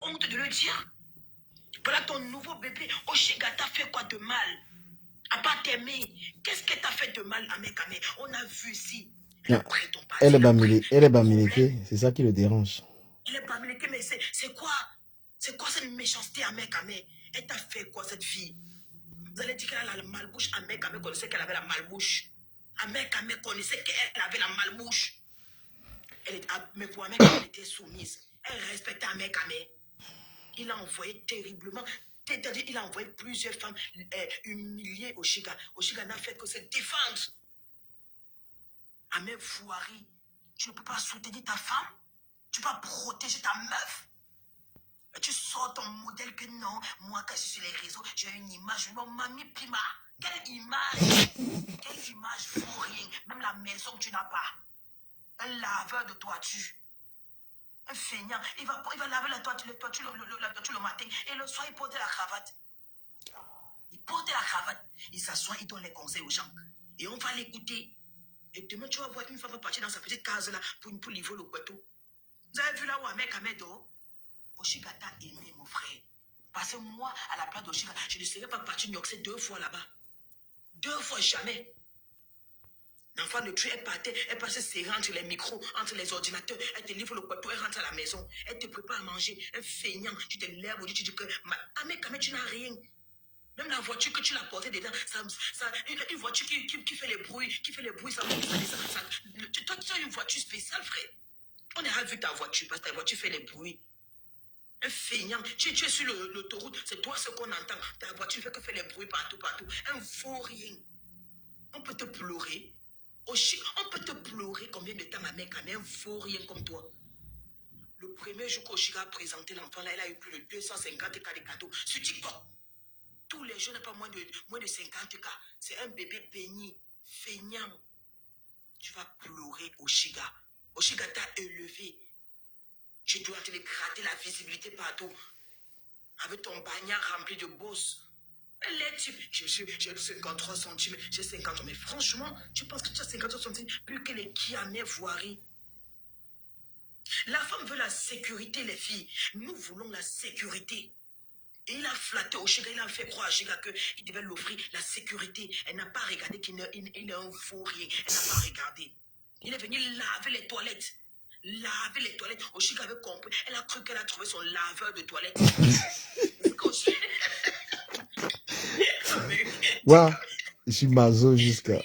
honte de le dire? Voilà ton nouveau bébé, Oshiga t'a fait quoi de mal? À part t'aimer, qu'est-ce que t'as fait de mal à Mekame? On a vu ici. Elle est bamileke, c'est ça qui le dérange. Elle est bamileke, mais c'est quoi? C'est quoi cette méchanceté à Mekame? Elle t'a fait quoi cette fille? Vous allez dire qu'elle a la malbouche. À Mekame connaissait qu'elle avait la malbouche. À Mekame connaissait qu'elle avait la malbouche. Mais pour Mekame, elle était soumise. Elle respectait Mekame. Il a envoyé terriblement. C'est-à-dire, il a envoyé plusieurs femmes humilier Oshiga. Oshiga n'a fait que se défendre. Amé Fouari, tu ne peux pas soutenir ta femme? Tu vas protéger ta meuf? Et tu sors ton modèle que non, moi quand je suis sur les réseaux, j'ai une image, mon mamie Pima. Quelle image? Quelle image vaut rien? Même la maison que tu n'as pas. Un laveur de toiture. Un feignant. Il va laver la toiture le matin et le soir il porte la cravate. Il porte la cravate. Il s'assoit, il donne les conseils aux gens. Et on va l'écouter. Et demain, tu vas voir une femme partir dans sa petite case là pour livrer le couteau. Vous avez vu là où Amek Amedo? Oshiga t'a aimé, mon frère. Parce que moi, à la place d'Oshiga, je ne serais pas parti Nyoxé 2 fois là-bas. 2 fois jamais. L'enfant de Dieu, elle passe serrée entre les micros, entre les ordinateurs. Elle te livre le couteau, elle rentre à la maison. Elle te prépare à manger. Un feignant, tu te lèves aujourd'hui, tu dis que Amek Amedo, tu n'as rien. Même la voiture que tu l'as portée dedans, une voiture qui fait les bruits, ça monte, ça descend. Toi, tu as une voiture spéciale, frère. On a vu ta voiture, parce que ta voiture fait les bruits. Un feignant, tu es sur l'autoroute, c'est toi ce qu'on entend. Ta voiture fait que fait les bruits partout. Un faux rien. On peut te pleurer. On peut te pleurer combien de temps ma mère, mais un faux rien comme toi. Le premier jour qu'Oshiga a présenté l'enfant, là, elle a eu plus de 250 cas de cadeaux sur TikTok. Tous les jours, n'a pas moins de 50 cas. C'est un bébé béni, feignant. Tu vas pleurer, Oshiga. Oshiga t'a élevé. Tu dois te gratter la visibilité partout. Avec ton bagnard rempli de bosses. Les types, j'ai 53 centimes, j'ai 50. Mais franchement, tu penses que tu as 53 centimes plus que les Kiamé voiries. La femme veut la sécurité, les filles. Nous voulons la sécurité. Et il a flatté Oshiga, il a fait croire à Oshiga qu'il devait l'offrir la sécurité. Elle n'a pas regardé qu'il est un faux rien. Elle n'a pas regardé. Il est venu laver les toilettes. Laver les toilettes. Oshiga avait compris. Elle a cru qu'elle a trouvé son laveur de toilettes. Waouh, je suis mazo jusqu'à...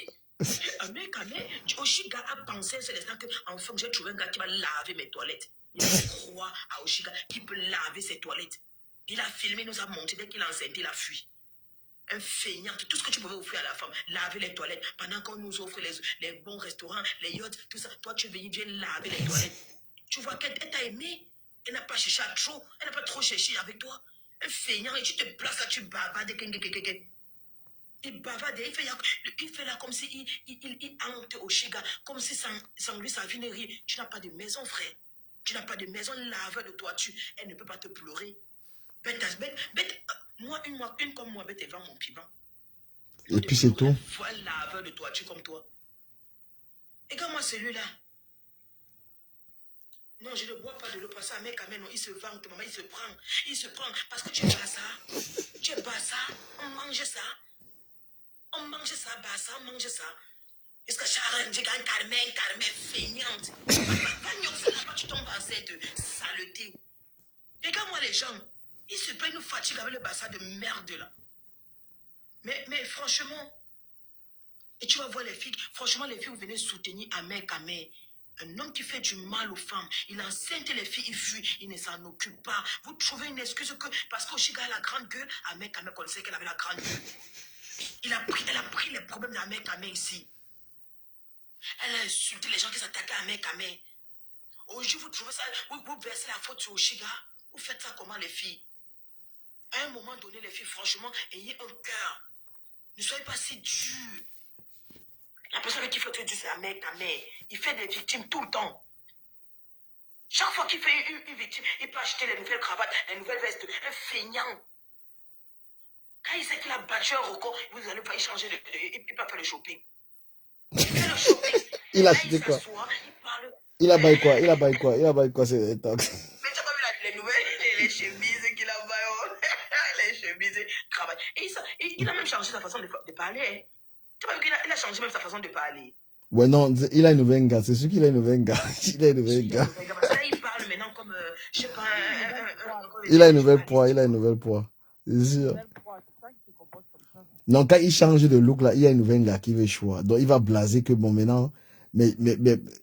Oshiga a pensé c'est l'instant que enfin j'ai trouvé un gars qui va laver mes toilettes. Il a fait croire à Oshiga qu'il peut laver ses toilettes. Il a filmé, nous a montré, dès qu'il a enceinte, il a fui. Un feignant, tout ce que tu pouvais offrir à la femme, laver les toilettes, pendant qu'on nous offre les bons restaurants, les yachts, tout ça, toi tu es venu bien laver les toilettes. Tu vois qu'elle t'a aimé, elle n'a pas cherché à trop, elle n'a pas trop cherché avec toi. Un feignant, et tu te places là, tu bavardes, il bavarde, il fait là comme si il hante Oshiga, comme si sans lui sa vie n'est rien. Tu n'as pas de maison, frère. Tu n'as pas de maison, laveur de toiture, elle ne peut pas te pleurer. Bête, moi, une comme moi, bête, elle vend mon piment. Et puis c'est tout. Faut un laveur de toiture comme toi. Et quand moi, celui-là, non, je ne bois pas de l'eau, parce que mec, non, il se vante, maman, il se prend, parce que tu es bas ça, on mange ça, bas ça, on mange ça. Est-ce que Sharon, j'ai gagné Carmen, feignante. Tu tombes dans cette saleté. Regarde-moi les gens. Ils se plaignent, nous fatiguent avec le bassin de merde là. Mais franchement, et tu vas voir les filles, franchement, les filles, vous venez soutenir Amek Amé. Un homme qui fait du mal aux femmes, il enceinte les filles, il fuit, il ne s'en occupe pas. Vous trouvez une excuse que, parce qu'Oshiga a la grande gueule, Amek Amé connaissait qu'elle avait la grande gueule. Elle a pris les problèmes d'Amek Amé ici. Elle a insulté les gens qui s'attaquaient à Amek Amé. Aujourd'hui, vous trouvez ça, vous versez la faute sur Oshiga. Vous faites ça comment, les filles? À un moment donné, les filles, franchement, ayez un cœur. Ne soyez pas si durs. La personne avec qui il faut être dur, c'est Amek Amé. Il fait des victimes tout le temps. Chaque fois qu'il fait une victime, il peut acheter les nouvelles cravates, les nouvelles vestes. Un feignant. Quand il sait qu'il a battu un record, vous allez pas y changer, il peut pas faire le shopping. Il fait le shopping. Il a acheté quoi? Il a baillé quoi? C'est tox. Mais tu n'as pas vu les nouvelles, les chemises. Et il a même changé sa façon de parler. Hein. Tu vois qu'il a changé même sa façon de parler. Ouais, non, il a une nouvelle gars. C'est sûr qu'il a une nouvelle gars. Il a une nouvelle gars. Parce que là, il parle maintenant comme, je sais pas, il a une nouvelle poids, il a une nouvelle poids. C'est sûr. Non, quand il change de look, là, il y a une nouvelle gars qui veut choix. Donc, il va blaser que bon, maintenant. Mais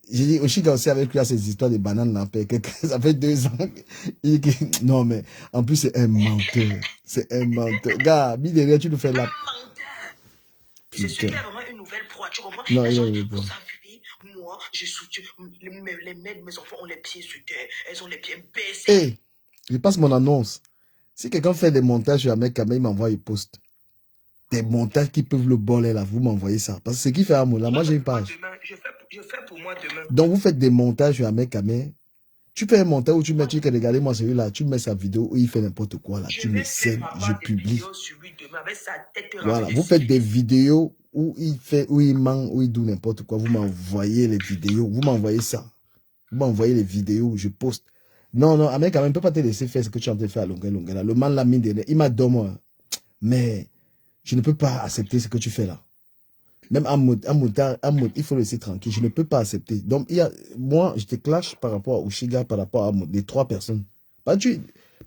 j'ai dit, Oshiga aussi avec lui à ces histoires de bananes, là, ça fait 2 ans. Non, mais en plus, c'est un menteur. C'est un menteur. Gars, mis derrière, tu nous fais la. C'est sûr qu'il a vraiment une nouvelle proie, tu comprends? Non, les il a gens, une nouvelle vous proie. savez, moi, je soutiens, les mères de mes enfants ont les pieds sur terre, elles ont les pieds baissés. Hey, je passe mon annonce. Si quelqu'un fait des montages sur un mec, il m'envoie une post. Des montages qui peuvent le boler là, vous m'envoyez ça. Parce que ce qui fait à là, moi j'ai une page. Je fais pour moi demain. Donc vous faites des montages sur un mec, tu fais un montage où tu mets, tu dis, regardez-moi celui-là, tu mets sa vidéo où il fait n'importe quoi là, tu me scènes, je publie. Voilà, vous faites des vidéos où il fait, où il ment, où il dit n'importe quoi, vous m'envoyez les vidéos, vous m'envoyez ça. Vous m'envoyez les vidéos, je poste. Non, non, un mec, il ne peut pas te laisser faire ce que tu es en train de faire à longueur là. Le man l'a mis derrière, il m'a donné moi. Mais je ne peux pas accepter ce que tu fais là. Même Amoud, il faut le laisser tranquille. Je ne peux pas accepter. Donc, moi, je te clash par rapport à Oshiga, par rapport à Amoud, les 3 personnes. Pas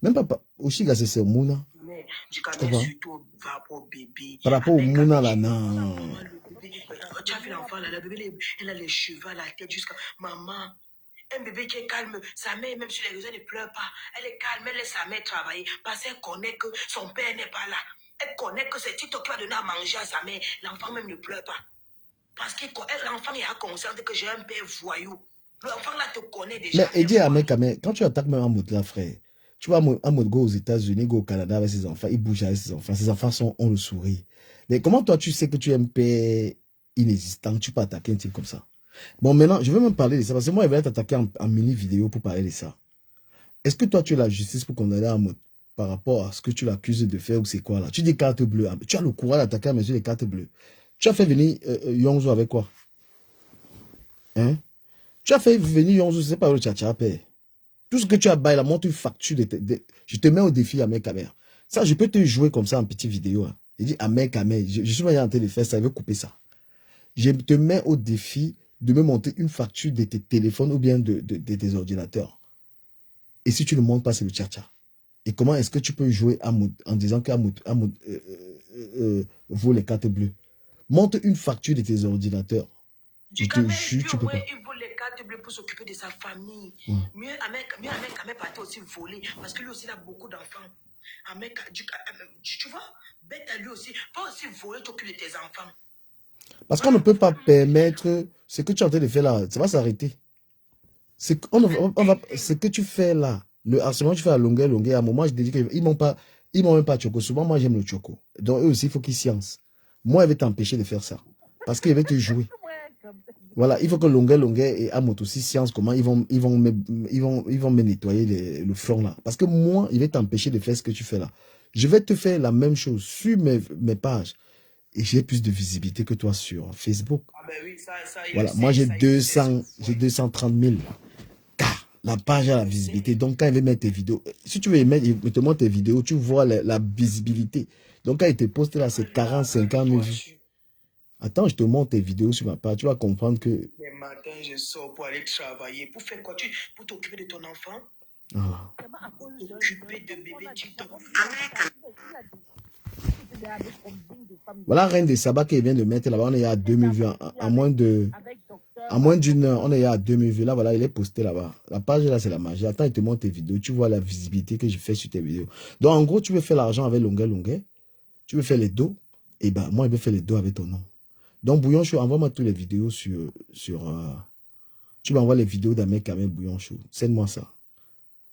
même pas, Oshiga, c'est Mouna. Mais surtout par rapport au bébé. Par rapport au Mouna, là, non. Tu as vu l'enfant, là, la bébé, elle a les cheveux à la tête jusqu'à... Maman, un bébé qui est calme, sa mère, même sur les réseaux, elle ne pleure pas. Elle est calme, elle laisse sa mère travailler parce qu'elle connaît que son père n'est pas là. Elle connaît que c'est TikTok qui va donner à manger à sa mère. L'enfant même ne pleure pas. Parce que l'enfant a conscience que j'ai un père voyou. L'enfant là te connaît déjà. Mais Eddie Amek, quand tu attaques même Amoud là, frère, tu vois, Amoud go aux États-Unis, go au Canada avec ses enfants, il bouge avec ses enfants. Ses enfants ont le sourire. Mais comment toi tu sais que tu es un père inexistant, tu peux attaquer un type comme ça? Bon, maintenant, je vais même parler de ça, parce que moi, je vais t'attaquer en mini-vidéo pour parler de ça. Est-ce que toi, tu as la justice pour condamner Amoud par rapport à ce que tu l'accuses de faire ou c'est quoi là? Tu dis carte bleue, tu as le courage d'attaquer à mesure des cartes bleues. Tu as fait venir Yongzo avec quoi? Hein? Tu as fait venir Yongzo, c'est pas le tchatcha, père. Tout ce que tu as baillé, là, montre une facture. Je te mets au défi à mes caméras. Ça, je peux te jouer comme ça en petite vidéo. Hein. Je dis à mes caméras, je suis en train de faire ça, il veut couper ça. Je te mets au défi de me monter une facture de tes téléphones ou bien de tes ordinateurs. Et si tu ne montres pas, c'est le tchatcha. Et comment est-ce que tu peux jouer en disant qu'Amoud vaut les cartes bleues? Montre une facture de tes ordinateurs. Je te jure, tu peux pas. Il vaut les cartes bleues pour s'occuper de sa famille. Ouais. Mieux Ahmed partait aussi voler. Parce que lui aussi, il a beaucoup d'enfants. Tu vois, bête à lui aussi. Pas aussi voler, t'occuper de tes enfants. Parce qu'on ne peut pas permettre ce que tu es en train de faire là. Ça va s'arrêter. Ce que tu fais là, le harcèlement que tu fais à longueur, à un moment, je te dis qu'ils m'ont même pas choco. Souvent, moi, j'aime le choco. Donc, eux aussi, il faut qu'ils sciencent. Moi, je vais t'empêcher de faire ça. Parce qu'ils vont te jouer. Voilà, il faut que longueur et Amoud aussi science comment ils vont me nettoyer le front là. Parce que moi, il va t'empêcher de faire ce que tu fais là. Je vais te faire la même chose sur mes pages. Et j'ai plus de visibilité que toi sur Facebook. Ah ben oui, ça, voilà, moi j'ai 230 000. Car la page a la visibilité. Donc quand il veut mettre tes vidéos, si tu veux mettre, il te montre tes vidéos, tu vois la visibilité. Donc quand il te poste là, c'est 40, 50 000 vues. Attends, je te montre tes vidéos sur ma page. Tu vas comprendre que... Les matins, je sors pour aller travailler. Pour faire quoi? Pour t'occuper de ton enfant? Ah. T'occuper de bébé TikTok. Voilà Reine des Sabbats qui vient de mettre là-bas. On est à 2000 vues. En moins d'une heure, on est à 2000 vues. Là, voilà, il est posté là-bas. La page là, c'est la magie. Attends, il te montre tes vidéos. Tu vois la visibilité que je fais sur tes vidéos. Donc, en gros, tu veux faire l'argent avec longueur. Tu veux faire les dos. Et ben, moi, je vais faire les dos avec ton nom. Donc, Bouillon Show, envoie-moi toutes les vidéos tu m'envoies les vidéos d'un mec avec Bouillon Show. Send-moi ça.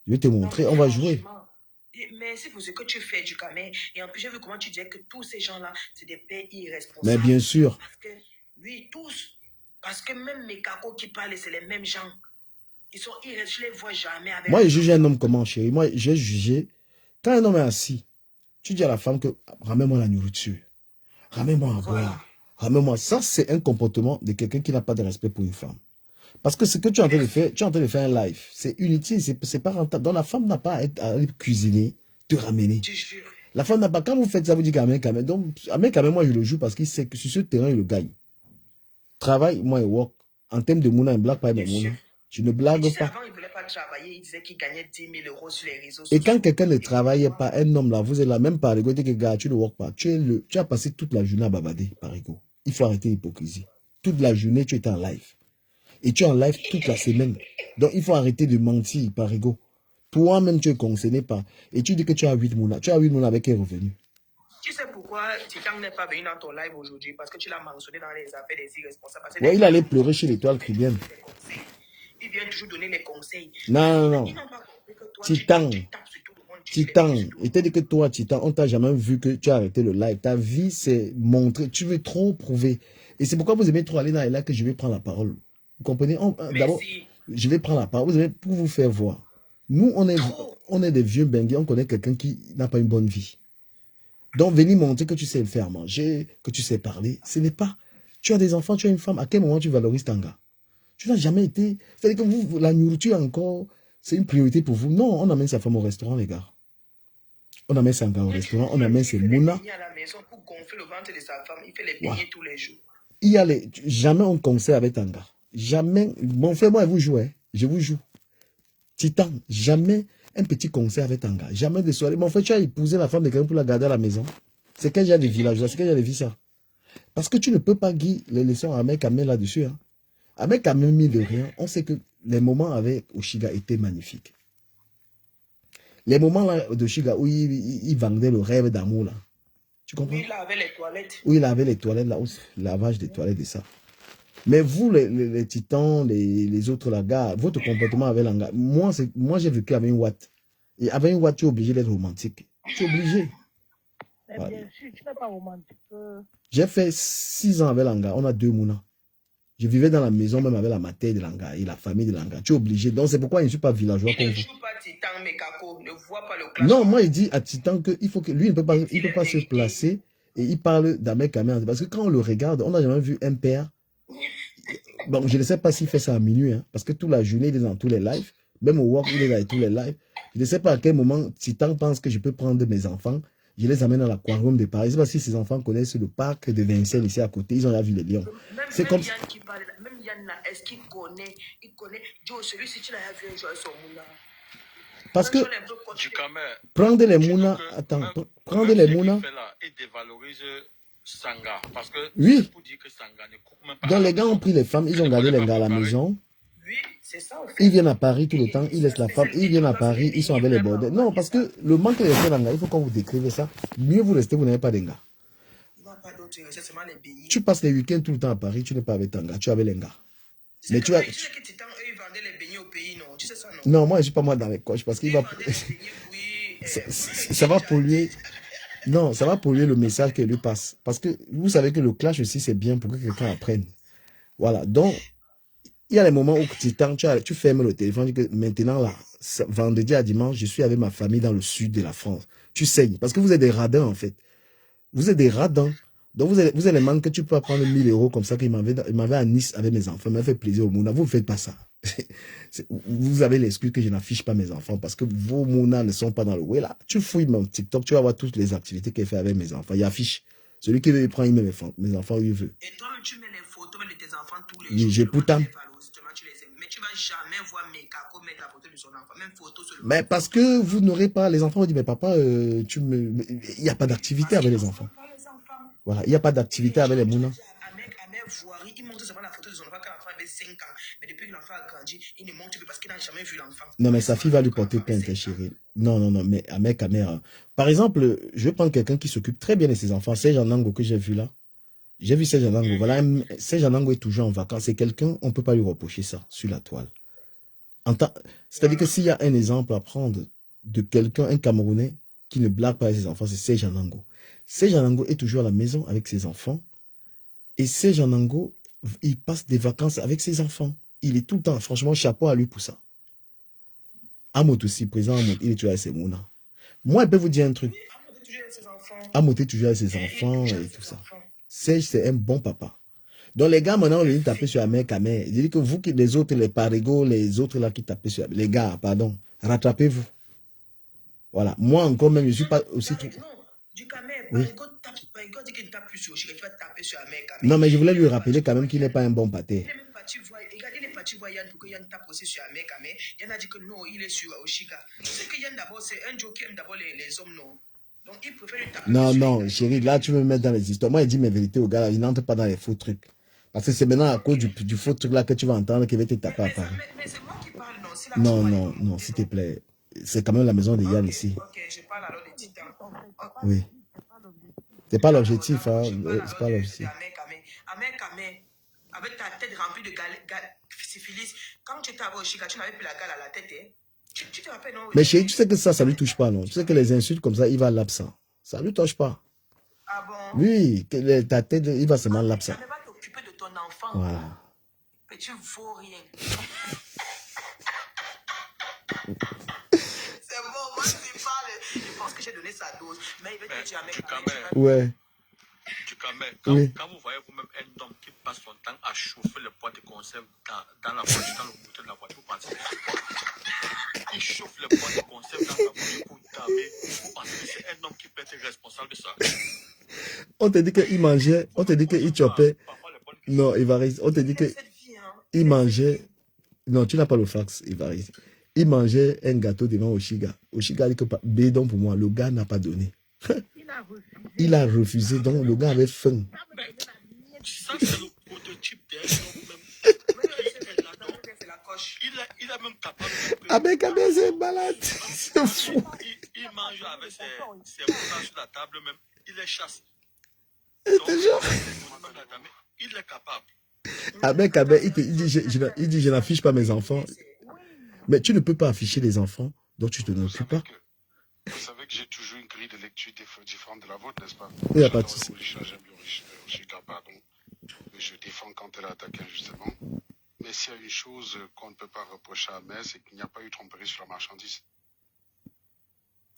Je vais te montrer. On va jouer. Merci pour ce que tu fais, du Dukamé. Et en plus, j'ai vu comment tu disais que tous ces gens-là, c'est des pères irresponsables. Mais bien sûr. Parce que, oui, tous. Parce que même mes cacos qui parlent, c'est les mêmes gens. Ils sont irresponsables. Je les vois jamais avec... Moi, je juge un homme comment, chérie? Moi, j'ai jugé. Quand un homme est assis, tu dis à la femme que ramène-moi la nourriture. Ramène-moi à boire. Ramène-moi. Ça, c'est un comportement de quelqu'un qui n'a pas de respect pour une femme. Parce que ce que tu es en train de faire, tu es en train de faire un live. C'est inutile, c'est pas rentable. Donc la femme n'a pas à aller cuisiner, te ramener. La femme n'a pas, quand vous faites ça, vous dites qu'Amen, Kamen. Donc, Amen, Kamen, moi, je le joue parce qu'il sait que sur ce terrain, il le gagne. Travail, moi, et work. En termes de mouna, il ne blague pas avec mouna. Je ne blague pas. Avant, il ne voulait pas travailler, il disait qu'il gagnait 10 000 euros sur les réseaux Et sociaux. quand quelqu'un ne travaille pas, un homme là, vous êtes là, même par ego, que gars, tu ne work pas. Tu as passé toute la journée à babader par ego. Il faut arrêter l'hypocrisie. Toute la journée, tu étais en live. Et tu es en live toute la semaine. Donc, il faut arrêter de mentir par ego. Toi-même, tu es concerné par. Et tu dis que tu as 8 mouna. Tu as 8 mouna avec quel revenu? Tu sais pourquoi Titan n'est pas venu dans ton live aujourd'hui? Parce que tu l'as mentionné dans les affaires des irresponsables. Ouais, il allait pleurer chez l'étoile chrétienne. Il vient toujours donner les conseils. Non. Titan. Titan. Et t'as dit que toi, Titan, on t'a jamais vu que tu as arrêté le live. Ta vie, c'est montrer. Tu veux trop prouver. Et c'est pourquoi vous aimez trop aller dans les lives que je vais prendre la parole. Vous comprenez? D'abord, je vais prendre la parole. Vous aimez pour vous faire voir. Nous, on est des vieux bengués. On connaît quelqu'un qui n'a pas une bonne vie. Donc, venir montrer que tu sais le faire manger, que tu sais parler, ce n'est pas. Tu as des enfants, tu as une femme. À quel moment tu valorises ton gars? Tu n'as jamais été. C'est-à-dire que vous, la nourriture encore, c'est une priorité pour vous. Non, on amène sa femme au restaurant, les gars. On amène sa gars au restaurant, on amène ses mounas. Jamais on conseille avec un gars. Jamais. Mon frère, moi, vous jouez. Je vous joue. Titan, jamais un petit concert avec un gars. Jamais de soirée. Mon frère, tu as épousé la femme de quelqu'un pour la garder à la maison. C'est quel genre de village là? C'est quel genre de vie ça? Parce que tu ne peux pas guider les leçons à mec Amé là-dessus. Hein. Avec Amé, mis de rien, on sait que les moments avec Oshiga étaient magnifiques. Les moments là d'Oshiga où il vendait le rêve d'amour là. Tu comprends? Oui, il avait les toilettes. Oui, il avait les toilettes là, le lavage des toilettes et ça. Mais vous, les titans, les autres là, gars, votre comportement avec l'anga. Moi, j'ai vécu avec une Watt. Et avec une Watt, tu es obligé d'être romantique. Tu es obligé. Mais voilà. Bien sûr, tu n'es pas romantique. J'ai fait 6 ans avec l'anga. On a 2 mouna. Je vivais dans la maison, même avec la mater de l'anga et la famille de l'anga. Tu es obligé. Donc, c'est pourquoi je ne suis pas villageois comme vous. Ne joue pas Titan, mais Kako, ne voit pas le clash. Non, moi, il dit à Titan qu'il faut que lui, il ne peut pas se placer. Et il parle d'Amek Kamer. Parce que quand on le regarde, on n'a jamais vu un père. Bon, je ne sais pas s'il fait ça à minuit, hein, parce que toute la journée, il est dans tous les lives. Même au work, il est dans tous les lives. Je ne sais pas à quel moment Titan pense que je peux prendre mes enfants. Je les amène à l'aquarium de Paris. Je ne sais pas si ces enfants connaissent le parc de Vincennes ici à côté. Ils ont déjà vu les lions. C'est comme ça. Même Yann, est-ce qu'il connaît? Il connaît. Joe, celui-ci, tu l'as vu un jour son mouna. Parce que prendre les mounas, attends, prendre les mounas. Sanga, parce que oui. Pour dire que Sanga ne coupe même pas. Donc les gars ont pris les femmes, ils ont gardé les gars à la maison. Oui, c'est ça. En fait. Ils viennent à Paris tout le temps, ils laissent la femme, ils viennent à Paris, ils sont avec les bordels. Non, parce que le manque de respect il faut qu'on vous décrive ça. Mieux vous restez, vous n'avez pas de gars. Tu passes les week-ends tout le temps à Paris, tu n'es pas avec ton gars, tu es avec les gars. Mais tu as. Non, moi je ne suis pas moi dans les coches parce qu'il va. Ça va polluer. Non, ça va polluer le message qu'elle lui passe. Parce que vous savez que le clash aussi, c'est bien pour que quelqu'un apprenne. Voilà. Donc, il y a les moments où tu fermes le téléphone, tu dis que maintenant, là, vendredi à dimanche, je suis avec ma famille dans le sud de la France. Tu saignes. Parce que vous êtes des radins, en fait. Vous êtes des radins. Donc, vous êtes les man que tu peux prendre 1000 € comme ça qu'il m'avait à Nice avec mes enfants. Il m'a fait plaisir au monde. Vous ne faites pas ça. Vous avez l'excuse que je n'affiche pas mes enfants parce que vos mounas ne sont pas dans le way là. Tu fouilles mon TikTok, tu vas voir toutes les activités qu'elle fait avec mes enfants. Il affiche. Celui qui veut, il prend, il met mes enfants où il veut. Et toi, tu mets les photos de tes enfants tous les jours. J'ai pourtant. Mais tu vas jamais voir mes cacos mettre la photo de son enfant, même photo sur le. Mais parce que vous n'aurez pas, les enfants vont dire, mais papa, il n'y a pas d'activité avec les enfants. Voilà, il n'y a pas d'activité avec les mounas. Il montre seulement la photo de son enfant quand l'enfant avait 5 ans. Mais depuis que l'enfant a grandi, il ne montre plus parce qu'il n'a jamais vu l'enfant. Non, mais sa fille va lui porter plainte, chérie. Non, mais à mes caméras. Par exemple, je vais prendre quelqu'un qui s'occupe très bien de ses enfants. Serge Anango que j'ai vu là. J'ai vu Serge Anango. Voilà, Serge Anango est toujours en vacances. C'est quelqu'un, on ne peut pas lui reprocher ça sur la toile. C'est-à-dire que s'il y a un exemple à prendre de quelqu'un, un Camerounais, qui ne blague pas avec ses enfants, c'est Serge Anango. Serge Anango est toujours à la maison avec ses enfants. Et Serge Anango, il passe des vacances avec ses enfants. Il est tout le temps, franchement, chapeau à lui pour ça. Amot aussi, présent Amot, il est toujours avec ses mounas. Moi, je peux vous dire un truc. Amot est toujours avec ses enfants et tout ça. Serge, c'est un bon papa. Donc les gars, maintenant, on les taper sur la mère, Kamer. Il dit que vous, les autres, les parigots, les autres là qui tapent sur les gars, pardon, rattrapez-vous. Voilà. Moi, encore même, je ne suis pas aussi... Oui. Marigot dit qu'il ne tape plus sur Oshiga, il va taper sur Ahmed Kamé. Non, mais je voulais lui rappeler quand même qu'il n'est pas un bon pâté. Il est même parti voir, regarde, il est parti voir Yann pour que Yann tape aussi sur Ahmed Kamé. Yann a dit que non, il est sur Oshiga. Tu sais que Yann d'abord, c'est un Joe qui aime d'abord les hommes, non. Donc il préfère lui taper. Non, sur non, Oshiga. chérie, là, tu veux me mettre dans les histoires. Moi, il dit mes vérités au gars, là, il n'entre pas dans les faux trucs. Parce que c'est maintenant à cause du faux truc là que tu vas entendre qu'il va te taper à Paris. Mais c'est moi qui parle, non. Si là, Non, tu vas non, aller non, s'il te plaît. C'est quand même la maison de Yann ici. Ok, je parle alors des titans. Oui. C'est pas l'objectif, hein. Je parle C'est alors pas de l'objectif. Ahmed Kamé. Ahmed Kamé, avec ta tête remplie de syphilis, quand tu étais à Oshiga, tu n'avais plus la gale à la tête, hein? Tu te rappelles, non? Mais chérie, tu sais que ça lui touche pas, non? Tu sais que les insultes comme ça, il va à l'absent. Ça lui touche pas. Ah bon? Oui, ta tête, il va seulement à l'absent. Ça ne va t'occuper de ton enfant. Voilà. Petit vaut rien. C'est bon, moi je parle. Je pense que j'ai donné sa dose. Mais il va te dire à Du Kamé. Kamé, Ouais. du Kamé, Oui. quand vous voyez vous-même un homme qui passe son temps à chauffer les boîtes de conserve dans la voiture, dans le moteur de la voiture, vous pensez il chauffe les boîtes de conserve dans la voiture pour taper, vous pensez que c'est un homme qui peut être responsable de ça? On te dit qu'il mangeait, on te dit qu'il chopait. Parfois, les bonnes Non, Ivaris, on te dit Cette vie, hein. qu'il mangeait. Non, tu n'as pas le fax, Ivaris. Il mangeait un gâteau devant Oshiga. Oshiga dit que bédon pour moi, le gars n'a pas donné. Il a refusé, donc le gars avait faim. Ça, c'est le prototype d'un homme même. C'est la coche. Il est même capable Avec un c'est malade. C'est fou. il mange avec ses bras sur la table même. Il les chasse. Je te jure. Il est capable. Avec il dit, je n'affiche pas mes enfants. Mais tu ne peux pas afficher les enfants dont tu te n'occupes pas. Vous savez que j'ai toujours une grille de lecture différente de la vôtre, n'est-ce pas? Il n'y a pas de souci. J'aime Oshiga, pardon. Je défends quand elle a attaqué injustement. Mais s'il y a une chose qu'on ne peut pas reprocher à Ahmed, c'est qu'il n'y a pas eu tromperie sur la marchandise.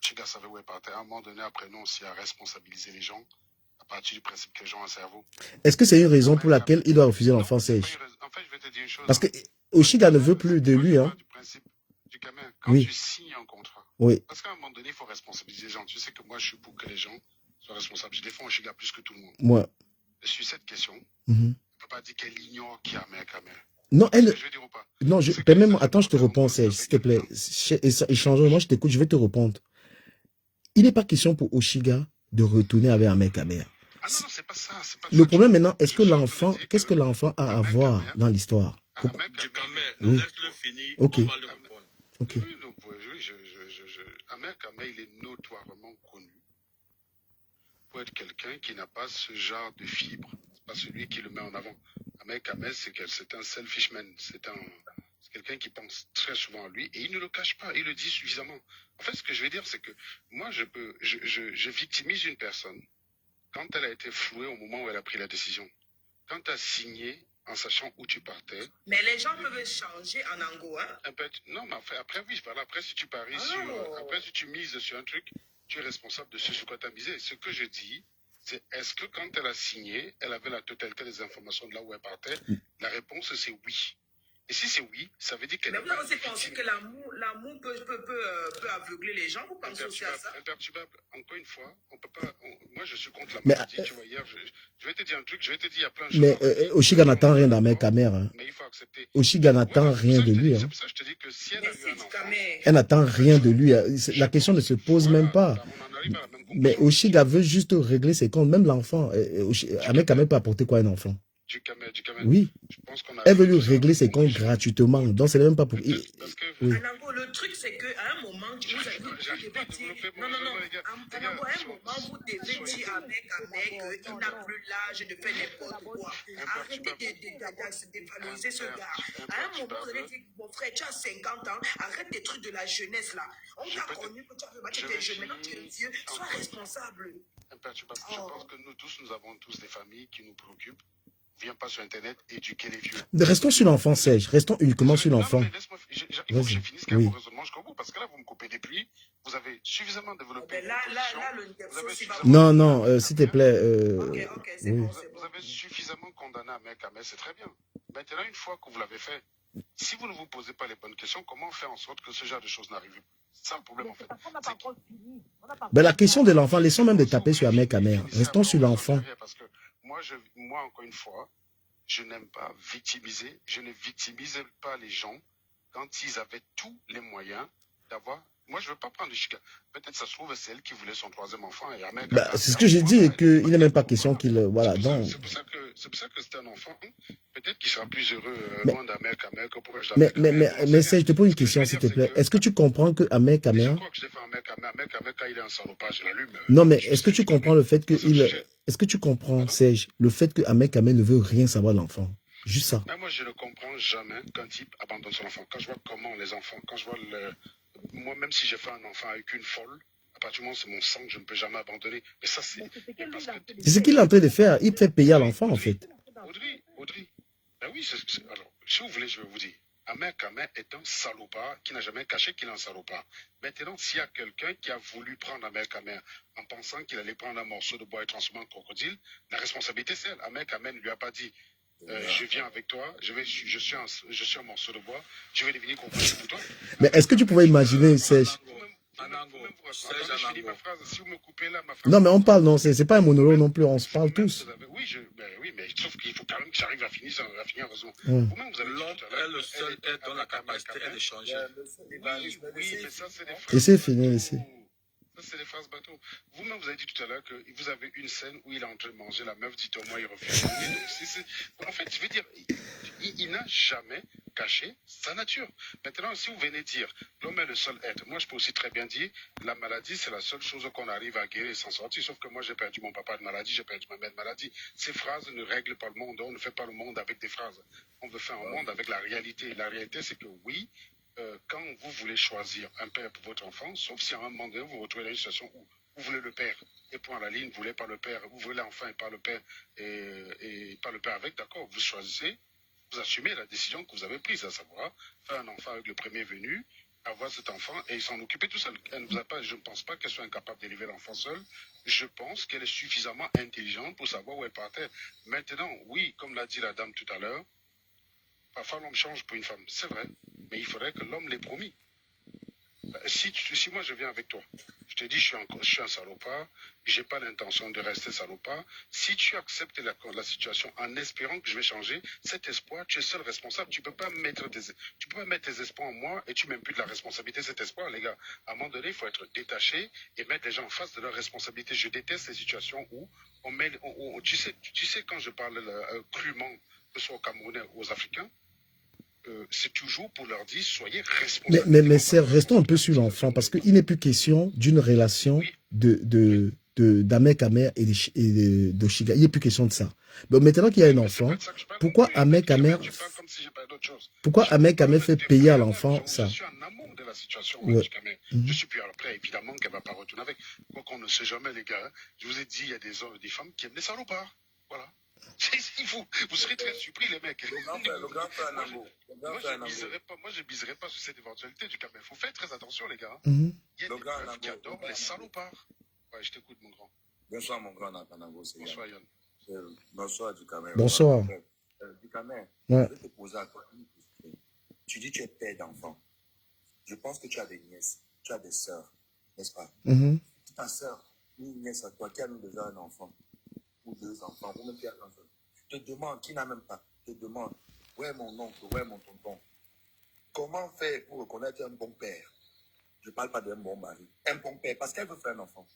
Oshiga savait où elle partait. À un moment donné, après nous aussi à responsabiliser les gens à partir du principe que les gens ont un cerveau. Est-ce que c'est une raison pour laquelle il doit refuser l'enfant sage? En fait, je vais te dire une chose. Parce que Oshiga ne veut plus de lui, hein. Du principe du gamin. Quand Oui. tu signes un contrat, Oui. parce qu'à un moment donné, il faut responsabiliser les gens. Tu sais que moi, je suis pour que les gens soient responsables. Je défends Oshiga plus que tout le monde. Moi. Sur cette question, Mhm. on ne peut pas dire qu'elle ignore qui a Ahmed Kamé. Non, C'est ce elle. que je veux dire ou pas? Non, permets-moi, attends, je te réponds, Serge, s'il te plaît. Échangeons, moi je t'écoute, je vais te répondre. Il n'est pas question pour Oshiga de retourner avec Ahmed Kamé. Ah non, c'est pas ça. C'est pas Le ça. problème maintenant, est-ce Je que suis en train de l'enfant, dire qu'est-ce que l'enfant a à Ahmed voir Kamé- dans l'histoire? Ahmed Du Kamé- Kamé, Oui. laisse-le finir. Ok. On va le répondre. Ok. Oui, donc, oui, Ahmed Kamé, il est notoirement connu pour être quelqu'un qui n'a pas ce genre de fibre. C'est pas celui qui le met en avant. Ahmed Kamé, c'est un selfish man. C'est quelqu'un qui pense très souvent à lui et il ne le cache pas. Il le dit suffisamment. En fait, ce que je veux dire, c'est que moi, je victimise une personne quand elle a été flouée au moment où elle a pris la décision. Quand tu as signé en sachant où tu partais. Mais les gens peuvent changer en ango, hein? Non, mais après, oui, voilà, après, si tu paries après, si tu mises sur un truc, tu es responsable de ce sur quoi tu as misé. Ce que je dis, c'est est-ce que quand elle a signé, elle avait la totalité des informations de là où elle partait? La réponse, c'est oui. Et si c'est oui, ça veut dire qu'elle Mais est vous avez aussi pensé que l'amour peut aveugler les gens? Vous pensez aussi à ça? imperturbable. Encore une fois, on peut pas. Moi, je suis contre la Mais, maladie. Tu vois, hier, je vais te dire un truc. Je vais te dire, il y a plein de choses. Mais Oshiga n'attend rien d'Ahmed Kamé. Hein. Mais il faut accepter. Oshiga n'attend Ouais, rien de lui. C'est Hein. pour ça que je te dis que si elle Mais a eu si un tu enfant. Kamé. Elle n'attend rien de lui. La question ne se pose même pas. On en arrive à la même Mais conclusion. Oshiga veut juste régler ses comptes. Même l'enfant. Ahmed Kamé peut apporter quoi à un enfant? Du Kamé. Oui. Je pense qu'on a Elle veut lui régler ses comptes gratuitement. Donc, c'est même pas pour. Parce que Oui. Anango, le truc, c'est qu'à un moment, vous devez dire. Non. Anango, à un moment, vous devez dire à mec qu'il n'a plus l'âge de faire n'importe quoi. Arrêtez de dévaloriser ce gars. À un moment, vous allez dire, mon frère, tu as 50 ans, arrête des trucs de la jeunesse là. On t'a connu que tu avais battu tes jeunes. Maintenant, tu es vieux, sois responsable. imperturbable. Je pense que nous avons tous des familles qui nous préoccupent. Viens pas sur Internet éduquer les vieux. Restons sur l'enfant, Serge. Restons uniquement sur l'enfant. Non, mais laisse-moi, il faut que je finisse quand même mon raisonnement jusqu'au bout, parce que là, vous me coupez des pluies. Vous avez suffisamment développé. Là, le Nderso, Non, s'il te plaît. Ok, c'est bon, c'est bon. Vous avez suffisamment condamné un mec à mais c'est très bien. Maintenant, une fois que vous l'avez fait, Si vous ne vous posez pas les bonnes questions, comment faire en sorte que ce genre de choses n'arrive plus? C'est ça le problème en fait. Ben, la question de l'enfant, laissons même de taper sur un mec à mère. Restons sur l'enfant. Parce que moi, encore une fois, je n'aime pas victimiser. Je ne victimise pas les gens quand ils avaient tous les moyens d'avoir. Moi, je ne veux pas prendre le chica. Peut-être ça se trouve, c'est elle qui voulait son troisième enfant. Et un mec Ben, c'est ce que j'ai dit, et qu'il n'est même pas question qu'il... Voilà, donc... C'est pour ça que c'est un enfant. Peut-être qu'il sera plus heureux loin d'un mec à mec que pour mais Serge, je te pose une question, s'il te plaît. Est-ce que tu comprends qu'un mec à mère... Je crois que je l'ai fait un mec à mec, quand il est en salopage, je l'allume. Non, mais est-ce que tu comprends le fait que... Est-ce que tu comprends, Serge, le fait qu'un mec à mère ne veut rien savoir de l'enfant? Juste ça. Mais moi, je ne comprends jamais qu'un type abandonne son enfant. Quand je vois comment les enfants, quand je vois moi, même si j'ai fait un enfant avec une folle, à partir du moment où c'est mon sang, je ne peux jamais abandonner. Mais ça, c'est... C'est ce qu'il est en train de faire. Il fait payer à l'enfant, en fait. Audrey. Ben oui, alors, si vous voulez, je vais vous dire. Amer Kamer est un salopard qui n'a jamais caché qu'il est un salopard. Maintenant, s'il y a quelqu'un qui a voulu prendre Amer Kamer en pensant qu'il allait prendre un morceau de bois et transformer en crocodile, la responsabilité, c'est elle. Amer Kamer ne lui a pas dit je viens avec toi, je suis un morceau de bois, je vais devenir crocodile pour toi. Mais est-ce que tu pouvais imaginer, Serge? Si vous me coupez là, ma phrase. Non, mais on parle, non, c'est pas un monologue non plus, on se parle tous. Oui, mais sauf qu'il faut quand même que j'arrive à finir heureusement. L'homme est le seul être dans la capacité de changer. Oui, mais ça, c'est des phrases. Laissez finir, laissez. Ça, c'est des phrases bateau. Vous-même, vous avez dit tout à l'heure que vous avez une scène où il est en train de manger la meuf, dites-moi, il refuse. En fait, je veux dire, il n'a jamais caché sa nature. Maintenant, si vous venez dire, l'homme est le seul être, moi, je peux aussi très bien dire, la maladie, c'est la seule chose qu'on arrive à guérir et s'en sortir. Sauf que moi, j'ai perdu mon papa de maladie, j'ai perdu ma mère de maladie. Ces phrases ne règlent pas le monde. On ne fait pas le monde avec des phrases. On veut faire un monde avec la réalité. La réalité, c'est que oui, quand vous voulez choisir un père pour votre enfant, sauf si à un moment donné, vous vous retrouvez dans une situation où vous voulez le père et point à la ligne, vous voulez pas le père, vous voulez l'enfant et pas le père et pas le père avec, d'accord, vous choisissez, vous assumez la décision que vous avez prise, à savoir faire un enfant avec le premier venu, avoir cet enfant et s'en occuper tout seul. Elle ne vous a pas, je ne pense pas qu'elle soit incapable d'élever l'enfant seul. Je pense qu'elle est suffisamment intelligente pour savoir où elle partait. Maintenant, oui, comme l'a dit la dame tout à l'heure, parfois l'homme change pour une femme, c'est vrai, mais il faudrait que l'homme l'ait promis. Si moi je viens avec toi, je te dis je suis un salopard, j'ai pas l'intention de rester salopard. Si tu acceptes la situation en espérant que je vais changer, cet espoir, tu es seul responsable. Tu peux pas mettre tes espoirs en moi et tu m'imputes la responsabilité de cet espoir, les gars. À un moment donné, il faut être détaché et mettre les gens en face de leurs responsabilités. Je déteste ces situations où on met, tu sais quand je parle crûment, que ce soit aux Camerounais ou aux Africains, c'est toujours pour leur dire soyez responsables. Mais restons un peu sur l'enfant parce qu'il n'est plus question d'une relation d'Amek Amer et de Shiga. Il n'est plus question de ça. Mais maintenant qu'il y a un enfant, pourquoi Amek Amer fait payer à l'enfant ça? Je suis en amont de la situation. Je suis plus après, évidemment qu'elle ne va pas retourner avec. Quoi qu'on ne sait jamais, les gars. Je vous ai dit, il y a des hommes et des femmes qui aiment les salopards. Voilà. Vous serez très surpris, les mecs. Moi, je ne miserai pas sur cette éventualité du Cameroun. Il faut faire très attention, les gars. Il y a des meufs qui adorent les salopards. Ouais, je t'écoute, mon grand. Bonsoir, mon grand Nakanago. Bonsoir, Yann. Bonsoir, du Cameroun. Bonsoir. Du Cameroun, ouais. je vais te poser à toi une question. Tu dis que tu es père d'enfant. Je pense que tu as des nièces, tu as des sœurs, n'est-ce pas? Ta sœur, une nièce à toi, qui a même déjà un enfant, ou deux enfants, ou même qui a un seul. Je te demande, qui n'a même pas, je te demande, où est mon oncle, où est mon tonton? Comment faire pour reconnaître un bon père? Je ne parle pas d'un bon mari. Un bon père, parce qu'elle veut faire un enfant.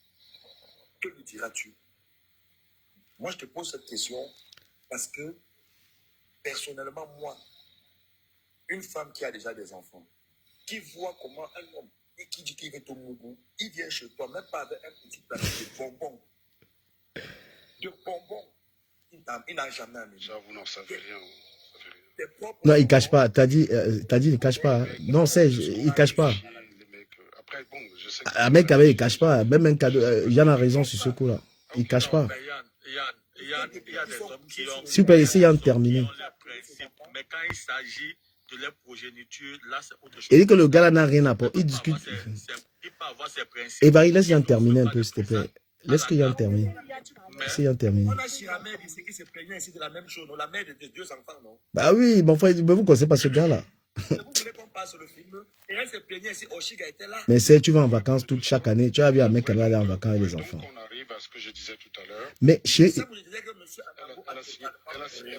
Que lui diras-tu? Moi, je te pose cette question parce que, personnellement, moi, une femme qui a déjà des enfants, qui voit comment un homme, et qui dit qu'il veut ton mougou, il vient chez toi, même pas avec un petit plat de bonbons. De bonbons. Il n'a jamais amené. Ça, vous n'en savez rien. Non, il ne cache pas. T'as dit, il ne cache pas. Non, il ne cache pas. Après, bon, je sais un mec avec, il ne cache pas. Même un cadeau, Yann a raison sur ce coup-là. Il ne cache pas. Il y a des hommes qui ont... Si vous pouvez essayer de terminer. Mais quand il s'agit de leur progéniture, là, c'est autre chose. Il dit que le gars là n'a rien à voir. Il discute. Il peut avoir ses principes. Et Barry, laisse Yann terminer un peu, s'il te plaît. Laisse que Yann termine. C'est terminé. On a chez la mère qui se plaignait ici de la même chose, non? La mère de 2 enfants, non? Bah oui, mon frère, vous connaissez pas ce gars-là. Vous voulez qu'on passe sur le film? Et elle se plaignait ici, Oshiga était là. Mais c'est, tu vas en vacances chaque année. Tu as vu un mec qui va aller en vacances avec les enfants. Donc, on arrive à ce que je disais tout à l'heure. Mais chez... Ça, vous disait que monsieur Elle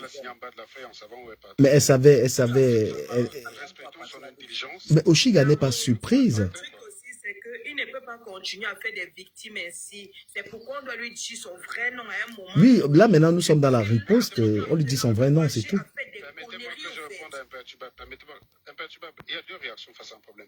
a signé en bas de la feuille en savant où elle partait. Mais elle savait... Respectons son intelligence. Mais Oshiga n'est pas surprise. Le truc aussi, c'est qu'il ne peut pas continuer à faire des victimes ainsi. C'est pourquoi on doit lui dire son vrai nom à un moment. Oui, là maintenant nous sommes dans la riposte. On lui dit son vrai nom, c'est tout. Permettez-moi que je réponde à Imperturbable. Permettez-moi, Imperturbable, il y a 2 réactions face à un problème.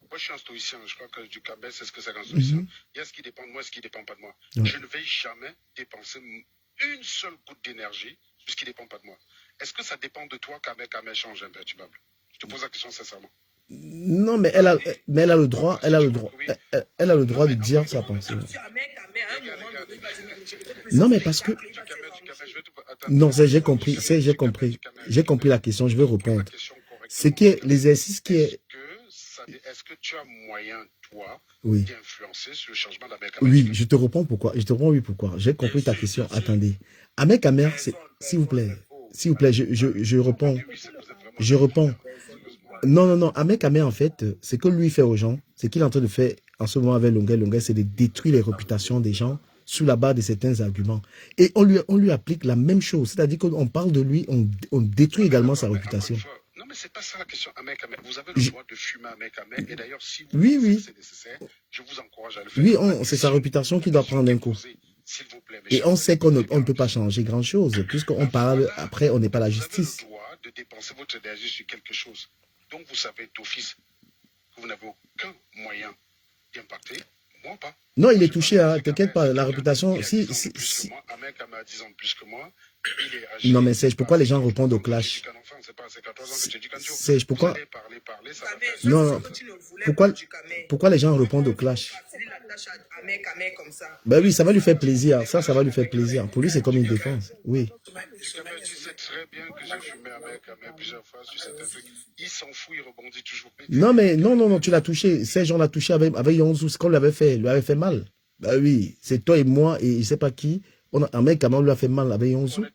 Moi, je suis un stoïcien. Je crois que du Cabet, c'est ce que c'est qu'un stoïcien. Il y a ce qui dépend de moi et ce qui ne dépend pas de moi. Je ne vais jamais dépenser une seule goutte d'énergie sur ce qui ne dépend pas de moi. Est-ce que ça dépend de toi qu'Amé change, Imperturbable? Je te pose la question sincèrement. Non, mais elle a le droit, elle a le droit de dire sa pensée. Non, mais parce que... Non, j'ai compris la question, je vais répondre. C'est que l'exercice qui est... Est-ce que tu as moyen, toi, oui, d'influencer sur le changement d'Ahmed Ahmed? Oui, je te réponds pourquoi. Pourquoi. J'ai compris ta question. Attendez. Ahmed Ahmed, s'il vous plaît, je réponds. Je réponds. Non. Ahmed Ahmed, en fait, ce que lui fait aux gens, c'est qu'il est en train de faire en ce moment avec Longuet, c'est de détruire les réputations des gens sous la barre de certains arguments. Et on lui applique la même chose. C'est-à-dire qu'on parle de lui, on détruit également sa réputation. Non, mais c'est pas ça la question, Ahmed Ahmed. Vous avez le droit de fumer Ahmed Ahmed. Et d'ailleurs, si vous c'est nécessaire, je vous encourage à le faire. Oui, c'est sa réputation qui doit prendre un coup. Et on sait qu'on ne peut pas changer grand-chose, puisqu'on parle, après, on n'est pas la justice. Vous avez le droit de dépenser votre énergie sur quelque chose. Donc, vous savez d'office que vous n'avez aucun moyen d'impacter. Moi, pas. Non, il est touché, hein, t'inquiète pas, la réputation, si... Ahmed Ahmed a 10 ans de plus que moi. Non, mais c'est pourquoi les gens répondent au clash. C'est pourquoi... Non, pourquoi les gens répondent au clash? Ben oui, ça va lui faire plaisir. Ça va lui faire plaisir. Pour lui, c'est comme une défense. Oui. Non, mais non, tu l'as touché. Ces gens l'ont touché avec Yonzou, ce qu'on lui avait fait mal. Ben oui, c'est toi et moi et je ne sais pas qui. Un mec, comment on lui a fait mal avec Yonzou?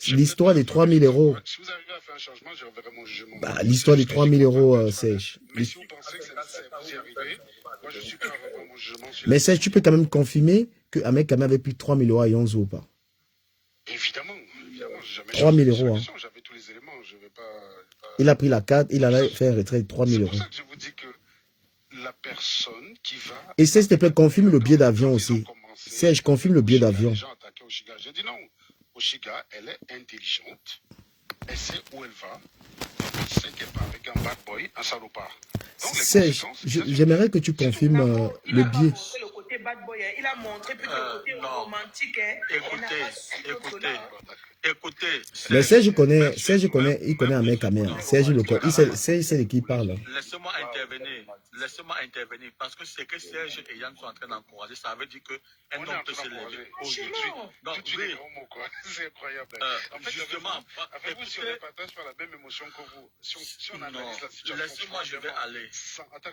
L'histoire des 3 000 €. Si vous arrivez à faire un changement, je reverrai mon jugement. Bah, l'histoire des 3 000 €, Serge. Mais si vous pensez que vous y arrivez, moi je suis prêt à revoir mon jugement. Mais Serge, tu peux quand même confirmer qu'un mec quand même avait plus de 3 000 € à Yonzou ou pas? Évidemment. 3 000 €. Hein. J'avais tous les éléments. Je vais pas... Il a pris la carte, il allait faire un retrait de 3 000 €. C'est pour ça que je vous dis que la personne qui va... Et s'il te plaît, confirme le billet d'avion aussi. Serge, confirme le billet d'avion. J'ai dit non. Oshiga, elle est intelligente. Elle sait où elle va. Elle sait qu'elle part avec un bad boy, un salopard. Serge, j'aimerais que tu confirmes le billet. Le côté bad boy, il a montré plutôt le côté romantique. Écoutez. Mais Serge, il connaît un mec à mère. Serge, c'est lui qui parle. Laissez-moi intervenir. Parce que c'est que Serge et Yann sont en train d'encourager. Ça veut dire qu'un homme peut se lever aujourd'hui. Donc, oui. C'est incroyable. En fait, justement, vous, si on ne partage pas la même émotion que vous, si on analyse la situation... Laissez-moi, je vais aller. Attends,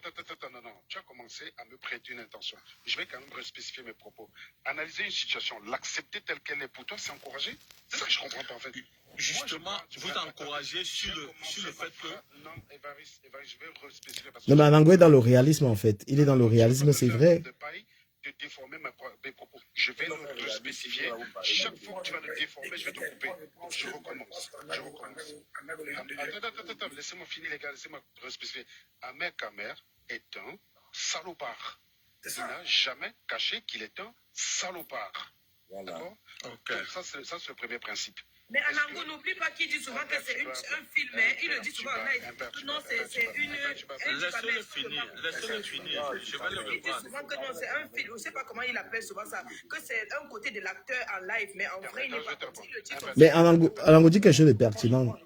non. Tu as commencé à me prêter une intention. Je vais quand même respécifier mes propos. Analyser une situation, l'accepter telle qu'elle est pour toi, c'est encourager. C'est ça que je comprends pas, en fait. Justement, vous encouragez sur le fait que... Non, Évariste, je vais respécifier. Non, mais Anango est dans le réalisme, en fait. Il est dans le réalisme, c'est vrai. De déformer mes propos. Je vais le spécifier. Chaque fois que tu vas le déformer, je vais te couper. Je recommence. Attends, laissez-moi finir, les gars. Laissez-moi respécifier. Ahmed Kamer est un salopard. Il n'a jamais caché qu'il est un salopard. D'accord? Okay. Ça, c'est le premier principe. Mais Anango, n'oublie pas qu'il dit souvent que c'est un film. Il le dit souvent en live. Non, c'est une... Laissez-le finir. Je vais le revoir. Il dit souvent que non, c'est un film. Je ne sais pas comment il appelle souvent ça. Que c'est un côté de l'acteur en live. Mais en vrai, il n'est pas comme ça. Mais Anango dit quelque chose de pertinent.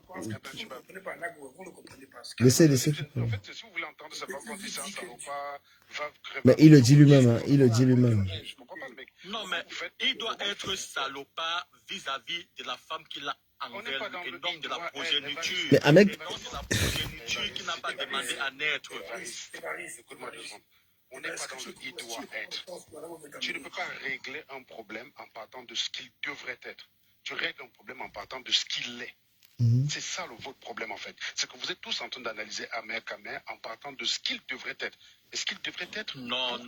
Laissez. En fait, si vous voulez entendre, c'est pas qu'on dit ça, ça va pas... Mais il le dit lui-même, hein. Il le dit lui-même. Je comprends pas le mec. Non, mais il doit être salopard vis-à-vis de la femme qu'il a envers lui, et donc de la progéniture. Mais Ahmed... Donc c'est la progéniture qui n'a pas demandé à naître. Écoute-moi 2 secondes. On n'est pas dans le il doit être. Tu ne peux pas régler un problème en partant de ce qu'il devrait être. Tu règles un problème en partant de ce qu'il est. C'est ça votre problème en fait. C'est que vous êtes tous en train d'analyser Ahmed Kamer en partant de ce qu'il devrait être. Et ce qu'il devrait être. Non,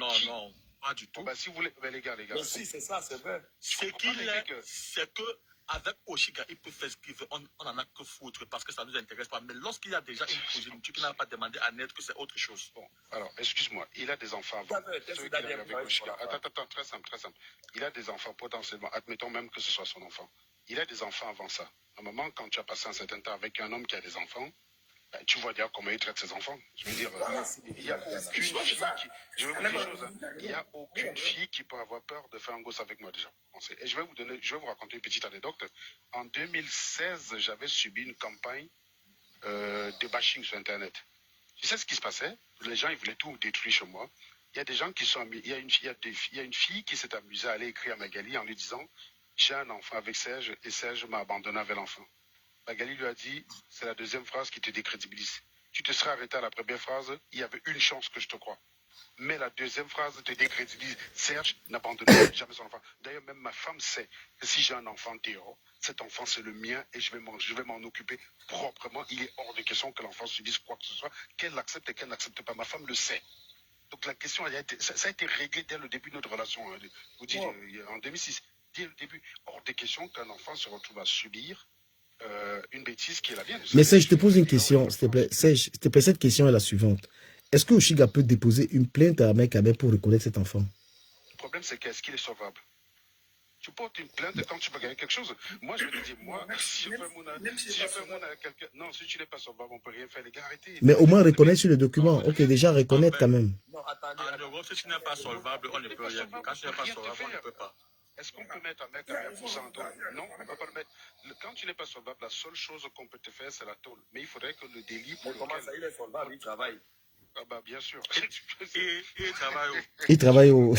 pas du tout. Bah, si vous voulez, les gars. Mais si, c'est ça, c'est vrai. Ce qu'il est, c'est que avec Oshiga, il peut faire ce qu'il veut. On n'en a que foutre parce que ça ne nous intéresse pas. Mais lorsqu'il y a déjà une progéniture qui n'a pas demandé à naître, que c'est autre chose. Bon, alors, excuse-moi, il a des enfants avant. Attends, très simple. Il a des enfants potentiellement, admettons même que ce soit son enfant. Il a des enfants avant ça. À un moment, quand tu as passé un certain temps avec un homme qui a des enfants, ben, tu vois déjà comment il traite ses enfants. Je veux dire, il n'y a aucune fille qui... Je vais vous dire une chose, il n'y a aucune fille qui peut avoir peur de faire un gosse avec moi déjà. Et je vais vous raconter une petite anecdote. En 2016, j'avais subi une campagne de bashing sur Internet. Tu sais ce qui se passait? Les gens, ils voulaient tout détruire chez moi. Il y a des gens qui sont... Il y a une fille qui s'est amusée à aller écrire à Magali en lui disant « J'ai un enfant avec Serge et Serge m'a abandonné avec l'enfant. » Magali lui a dit, c'est la deuxième phrase qui te décrédibilise. Tu te serais arrêté à la première phrase, il y avait une chance que je te croie. Mais la deuxième phrase te décrédibilise. Serge n'abandonnera jamais son enfant. D'ailleurs, même ma femme sait que si j'ai un enfant dehors, cet enfant c'est le mien et je vais m'en occuper proprement. Il est hors de question que l'enfant subisse quoi que ce soit, qu'elle l'accepte et qu'elle n'accepte pas. Ma femme le sait. Donc la question, ça a été réglé dès le début de notre relation. Vous dites, en 2006, dès le début, hors de question qu'un enfant se retrouve à subir une bêtise qui est la mienne. Mais Serge, je te pose une question, s'il te plaît. Serge, s'il te plaît, cette question est la suivante. Est-ce que Oshiga peut déposer une plainte à Ahmed Kamer pour reconnaître cet enfant? Le problème, c'est qu'est-ce qu'il est sauvable? Tu portes une plainte quand tu peux gagner quelque chose. Moi, je vais te dire, si je fais mon à quelqu'un... Non, si tu n'es pas sauvable, on ne peut rien faire, les gars, arrêtez. Mais au moins reconnaître sur le document. Ok, déjà reconnaître quand même. Non, attendez. En Europe, si tu n'es pas solvable, on ne peut rien. Quand tu n'es pas solvable, on ne peut pas. Est-ce qu'on peut mettre un mec à vous en tôle? Non, on ne peut pas le mettre. Quand tu n'es pas solvable, la seule chose qu'on peut te faire, c'est la tôle. Mais il faudrait que le délit... Mais comment ça, il est solvable, il travaille. Ah bah bien sûr. Il travaille où? Il travaille au...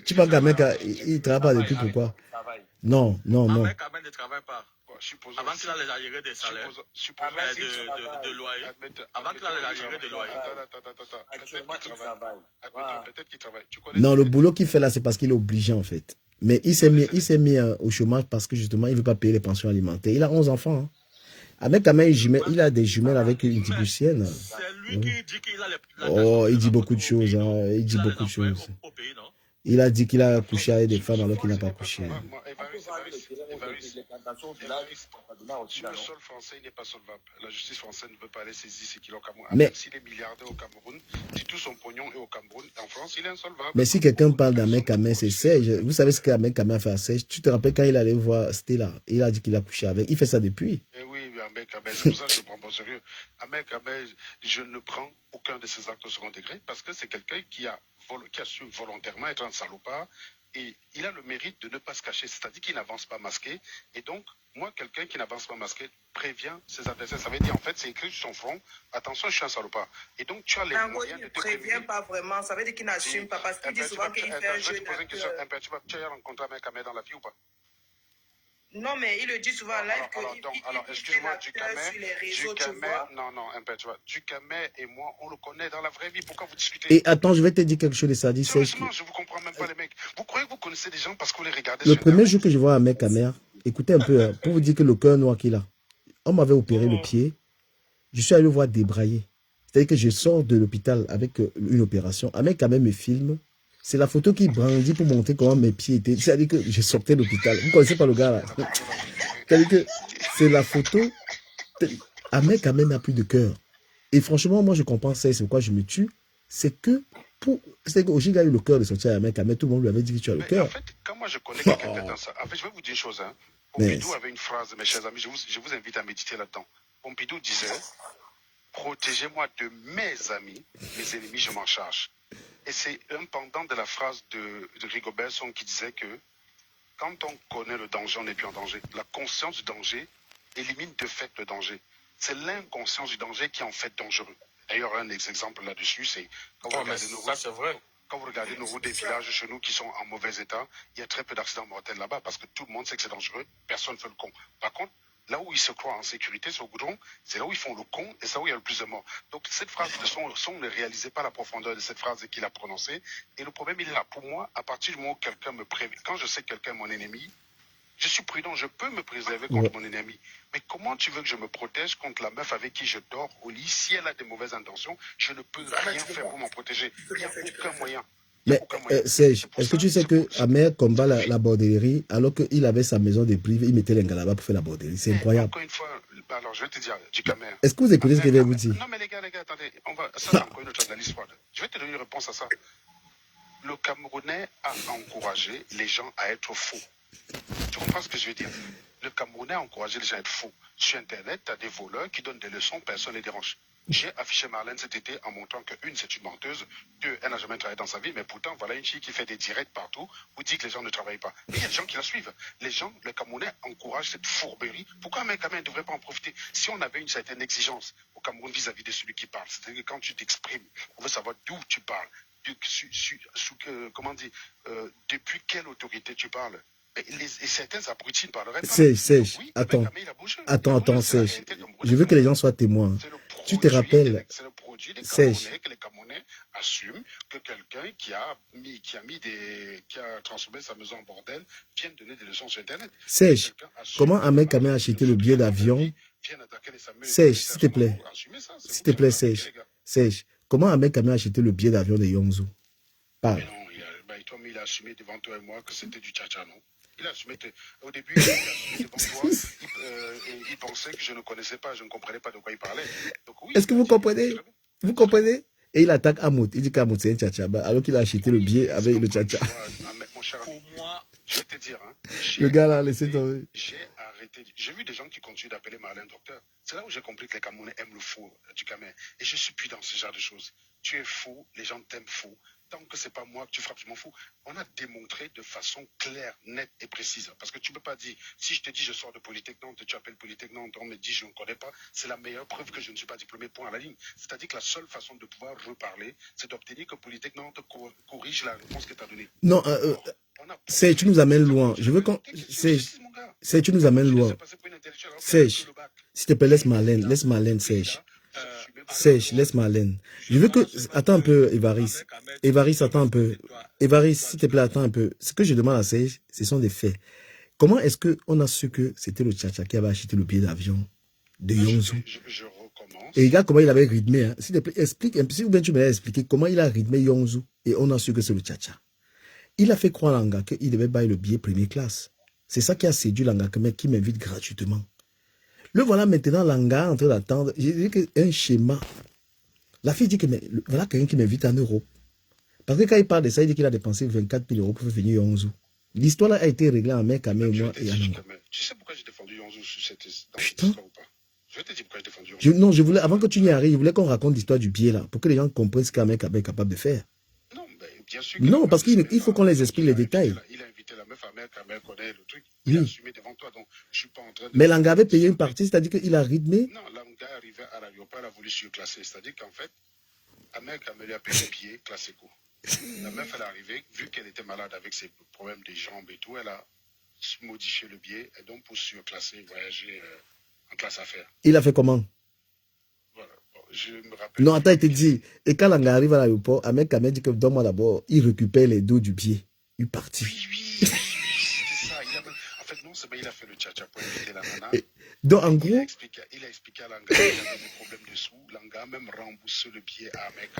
Tu parles qu'un mec, il travaille pas depuis pourquoi? Non. Ahmed Kamer ne travaille pas. Avant qu'il a les arriérés des salaires, de loyer. Avant qu'il a les arriérés de loyer. Peut-être qu'il travaille. Non, le boulot qu'il fait là, c'est parce qu'il est obligé en fait. Mais il s'est mis au chômage parce que justement, il ne veut pas payer les pensions alimentaires. Il a 11 enfants. Hein. Ahmed Kamer, il a des jumelles avec une djiboutienne. C'est lui qui dit qu'il a les... Oh, il dit beaucoup de choses. Hein. Il dit beaucoup de choses. Il a dit qu'il a couché avec des femmes alors qu'il n'a pas couché. Si le sol français n'est pas solvable, la justice française ne peut pas aller saisir ce qu'il a au Cameroun. Mais même s'il est milliardaire au Cameroun, si tout son pognon est au Cameroun, en France, il est insolvable. Mais si quelqu'un parle d'Ahmed Kamer, c'est Serge. Vous savez ce qu'Ahmed Kamer a fait à Serge? Tu te rappelles quand il allait voir Stella? Il a dit qu'il a couché avec. Il fait ça depuis. Eh oui, Ahmed Kamer, c'est pour ça que je ne prends pas au sérieux. Ahmed Kamer, je ne prends aucun de ses actes au second degré parce que c'est quelqu'un qui a su volontairement être un salopard et il a le mérite de ne pas se cacher, c'est-à-dire qu'il n'avance pas masqué. Et donc, moi, quelqu'un qui n'avance pas masqué prévient ses adversaires. Ça veut dire, en fait, c'est écrit sur son front, attention, je suis un salopard. Et donc, tu as les moyens de te prévenir. Pas vraiment, ça veut dire qu'il n'assume pas parce qu'il dit souvent qu'il fait un jeu d'acteur. Tu as rencontré Ahmed Kamer dans la vie ou pas? Non, mais il le dit souvent en live alors, excuse-moi, du Kamer, du Kamer et moi, on le connaît dans la vraie vie. Pourquoi vous discutez? Et attends, je vais te dire quelque chose de ça. Sérieusement, je vous comprends même pas, les mecs. Vous croyez que vous connaissez des gens parce que vous les regardez le premier jour que je vois Ahmed Kamer, écoutez un peu, hein, pour vous dire que le cœur noir qu'il a, on m'avait opéré le pied, je suis allé le voir débrailler. C'est-à-dire que je sors de l'hôpital avec une opération. Ahmed Kamer me filme. C'est la photo qui brandit pour montrer comment mes pieds étaient. C'est-à-dire que je sortais de l'hôpital. Vous ne connaissez pas le gars là? C'est-à-dire que c'est la photo. Ahmed Kamer n'a plus de cœur. Et franchement, moi je comprends ça. C'est pourquoi je me tue. C'est que Oshiga a eu le cœur de sortir à Ahmed Kamer. Tout le monde lui avait dit que tu as le cœur. En fait, quand moi je connais quelqu'un dans ça, en fait, je vais vous dire une chose. Hein. Pompidou avait une phrase, mes chers amis, je vous invite à méditer là-dedans. Pompidou disait, protégez-moi de mes amis, mes ennemis, je m'en charge. Et c'est un pendant de la phrase de Rigobert Song qui disait que quand on connaît le danger, on n'est plus en danger. La conscience du danger élimine de fait le danger. C'est l'inconscience du danger qui est en fait dangereux. D'ailleurs, un des exemples là-dessus, c'est quand vous regardez nos routes des villages chez nous qui sont en mauvais état, il y a très peu d'accidents mortels là-bas parce que tout le monde sait que c'est dangereux, personne ne fait le con. Par contre, Là où ils se croient en sécurité, c'est au goudron, c'est là où ils font le con et c'est là où il y a le plus de morts. Donc cette phrase, son ne réalisait pas la profondeur de cette phrase qu'il a prononcée. Et le problème, il est là. Pour moi, à partir du moment où quelqu'un me prévient, quand je sais que quelqu'un est mon ennemi, je suis prudent, je peux me préserver contre mon ennemi. Mais comment tu veux que je me protège contre la meuf avec qui je dors au lit? Si elle a des mauvaises intentions, je ne peux rien faire pour m'en protéger. Il n'y a aucun moyen. Mais Serge, est-ce que tu sais que Ahmed combat la bordellerie alors qu'il avait sa maison de prive, il mettait les gars là-bas pour faire la bordellerie? C'est incroyable. Encore une fois, alors je vais te dire, Djikamère. Est-ce que vous écoutez ce qu'il vient vous dire? Non mais les gars, attendez, ça c'est encore une autre analyse froide. Je vais te donner une réponse à ça. Le Camerounais a encouragé les gens à être faux. Tu comprends ce que je veux dire? Le Camerounais a encouragé les gens à être faux. Sur Internet, tu as des voleurs qui donnent des leçons, personne ne les dérange. J'ai affiché Marlène cet été en montrant que, une, c'est une menteuse, deux, elle n'a jamais travaillé dans sa vie, mais pourtant, voilà une fille qui fait des directs partout, où dit que les gens ne travaillent pas. Mais il y a des gens qui la suivent. Les gens, le Camerounais encouragent cette fourberie. Pourquoi un mec ne devrait pas en profiter? Si on avait une certaine exigence au Cameroun vis-à-vis de celui qui parle, c'est-à-dire que quand tu t'exprimes, on veut savoir d'où tu parles, comment dire, depuis quelle autorité tu parles. Et certains abrutis ne parleraient pas. Sèche, oui, attends, Sèche. Je veux que les gens soient témoins. Tu te rappelles, c'est le produit des Sèche. Camerounais, que les Camerounais assument que quelqu'un qui a transformé sa maison en bordel vient donner des leçons sur Internet. Sèche, comment un mec a acheté le billet d'avion? Sèche, s'il te plaît. S'il te plaît, Sèche. Sèche, comment un mec a acheté le billet d'avion de Yongzou? Parle. Il a assumé devant toi et moi que c'était du tcha-tcha, non? Il a assumé, au début, il a assumé devant toi, il pensait que je ne connaissais pas, je ne comprenais pas de quoi il parlait. Oui, est-ce que vous comprenez? Vous comprenez? Et il attaque Hamoud. Il dit qu'Hamoud c'est un tcha-tcha, alors qu'il a acheté le billet avec le tcha-tcha. Mon cher ami, je vais te dire, le gars là, laissez tomber. J'ai arrêté. J'ai vu des gens qui continuent d'appeler Marlène docteur. C'est là où j'ai compris que les Camerounais aiment le faux du Cameroun. Et je suis plus dans ce genre de choses. Tu es faux, les gens t'aiment faux. Tant que c'est pas moi que tu frappes, je m'en fous. On a démontré de façon claire, nette et précise. Parce que tu peux pas dire, si je te dis je sors de Polytechnique Nantes, tu appelles Polytechnique Nantes, on me dit je ne connais pas, c'est la meilleure preuve que je ne suis pas diplômé, point à la ligne. C'est-à-dire que la seule façon de pouvoir reparler, c'est d'obtenir que Polytechnique Nantes corrige la réponse que tu as donnée. Non, c'est tu nous amènes loin. Je veux qu'on. C'est tu nous amènes loin. Sèche, s'il te plaît, laisse Marlène, Sèche. Sèche, laisse Marlène. Je veux que... Attends un peu, Évariste. Évariste, attends un peu. Évariste, s'il te plaît, attends un peu. Ce que je demande à Sèche, ce sont des faits. Comment est-ce qu'on a su que c'était le tcha-tcha qui avait acheté le billet d'avion de Yongzou? Je recommence. Et regarde comment il avait rythmé. Hein. S'il te plaît, explique un peu. Si vous tu me l'as expliqué comment il a rythmé Yongzou et on a su que c'est le tcha-tcha. Il a fait croire à Langa qu'il devait bailler le billet première classe. C'est ça qui a séduit Langa qui m'invite gratuitement. Le voilà maintenant Langa en train d'attendre. J'ai dit qu'un schéma. La fille dit que mais, voilà quelqu'un qui m'invite en Europe. Parce que quand il parle de ça, il dit qu'il a dépensé 24 000 euros pour faire venir Yongzou. L'histoire là a été réglée en mec, à moi et à Langa. Tu sais pourquoi j'ai défendu Yongzou sur cette histoire ou pas? Je vais te dire pourquoi j'ai défendu Yongzou. Non, je voulais, avant que tu n'y arrives, je voulais qu'on raconte l'histoire du billet là, pour que les gens comprennent ce qu'un mec est capable de faire. Non, bien sûr. Non, parce qu'il faut qu'on les explique les détails. Il a invité la meuf à mec, elle connaît le truc. Oui. Il a assumé devant toi, donc je suis pas en train de... Mais Langa avait payé une partie, c'est-à-dire qu'il a rythmé. Non, Langa arrivait à l'aéroport, elle a voulu surclasser. C'est-à-dire qu'en fait, Ahmed lui a payé le billet classico. La meuf, elle est arrivée, vu qu'elle était malade avec ses problèmes des jambes et tout, elle a modifié le billet, et donc pour surclasser, voyager en classe affaires. Il a fait comment? Voilà. Bon, je me rappelle. Non, attends, il te dit. Et quand Langa arrive à l'aéroport, Ahmed dit que donne-moi d'abord, il récupère les dos du billet. Il partit. Oui, c'est ça. En fait, non, il a fait le tcha-tcha pour inviter la nana. Donc, en gros. Il a expliqué à Langa qu'il avait des problèmes de sous. Langa a même remboursé le billet à Ahmed.